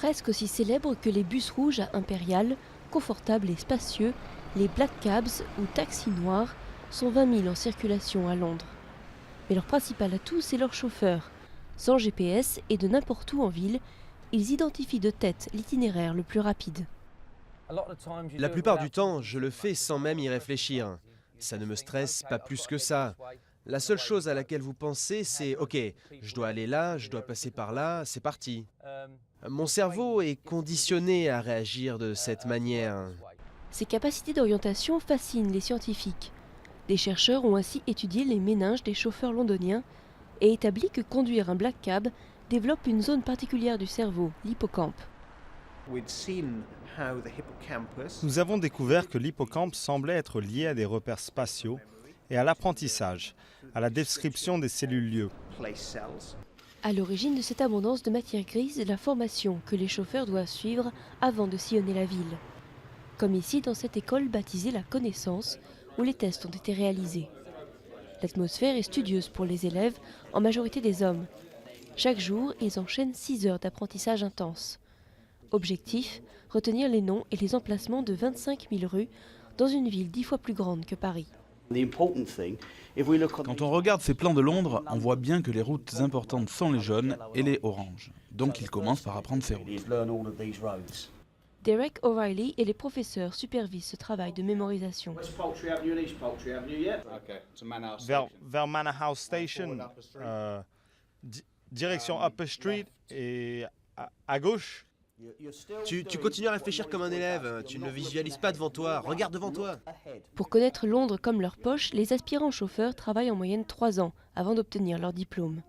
Presque aussi célèbres que les bus rouges à Impérial, confortables et spacieux, les Black Cabs ou taxis noirs sont 20 000 en circulation à Londres. Mais leur principal atout, c'est leur chauffeur. Sans GPS et de n'importe où en ville, ils identifient de tête l'itinéraire le plus rapide. La plupart du temps, je le fais sans même y réfléchir. Ça ne me stresse pas plus que ça. La seule chose à laquelle vous pensez, c'est « Ok, je dois aller là, je dois passer par là, c'est parti ». Mon cerveau est conditionné à réagir de cette manière. Ces capacités d'orientation fascinent les scientifiques. Des chercheurs ont ainsi étudié les méninges des chauffeurs londoniens et établi que conduire un Black Cab développe une zone particulière du cerveau, l'hippocampe. Nous avons découvert que l'hippocampe semblait être lié à des repères spatiaux et à l'apprentissage, à la description des cellules-lieux. À l'origine de cette abondance de matière grise, la formation que les chauffeurs doivent suivre avant de sillonner la ville. Comme ici dans cette école baptisée La Connaissance, où les tests ont été réalisés. L'atmosphère est studieuse pour les élèves, en majorité des hommes. Chaque jour, ils enchaînent 6 heures d'apprentissage intense. Objectif, retenir les noms et les emplacements de 25 000 rues dans une ville 10 fois plus grande que Paris. Quand on regarde ces plans de Londres, on voit bien que les routes importantes sont les jaunes et les oranges. Donc il commence par apprendre ces routes. Derek O'Reilly et les professeurs supervisent ce travail de mémorisation. Vers Manor House Station, direction Upper Street et à gauche. Tu continues à réfléchir comme un élève, tu ne visualises pas devant toi, regarde devant toi. Pour connaître Londres comme leur poche, les aspirants chauffeurs travaillent en moyenne 3 ans avant d'obtenir leur diplôme.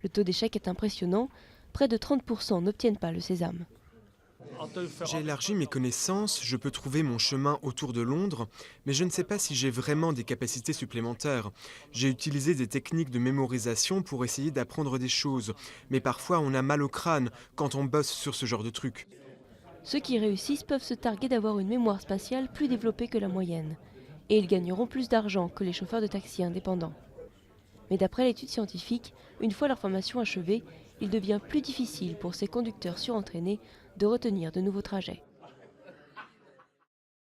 Le taux d'échec est impressionnant, près de 30% n'obtiennent pas le sésame. J'ai élargi mes connaissances, je peux trouver mon chemin autour de Londres, mais je ne sais pas si j'ai vraiment des capacités supplémentaires. J'ai utilisé des techniques de mémorisation pour essayer d'apprendre des choses, mais parfois on a mal au crâne quand on bosse sur ce genre de trucs. Ceux qui réussissent peuvent se targuer d'avoir une mémoire spatiale plus développée que la moyenne, et ils gagneront plus d'argent que les chauffeurs de taxi indépendants. Mais d'après l'étude scientifique, une fois leur formation achevée, il devient plus difficile pour ces conducteurs surentraînés de retenir de nouveaux trajets.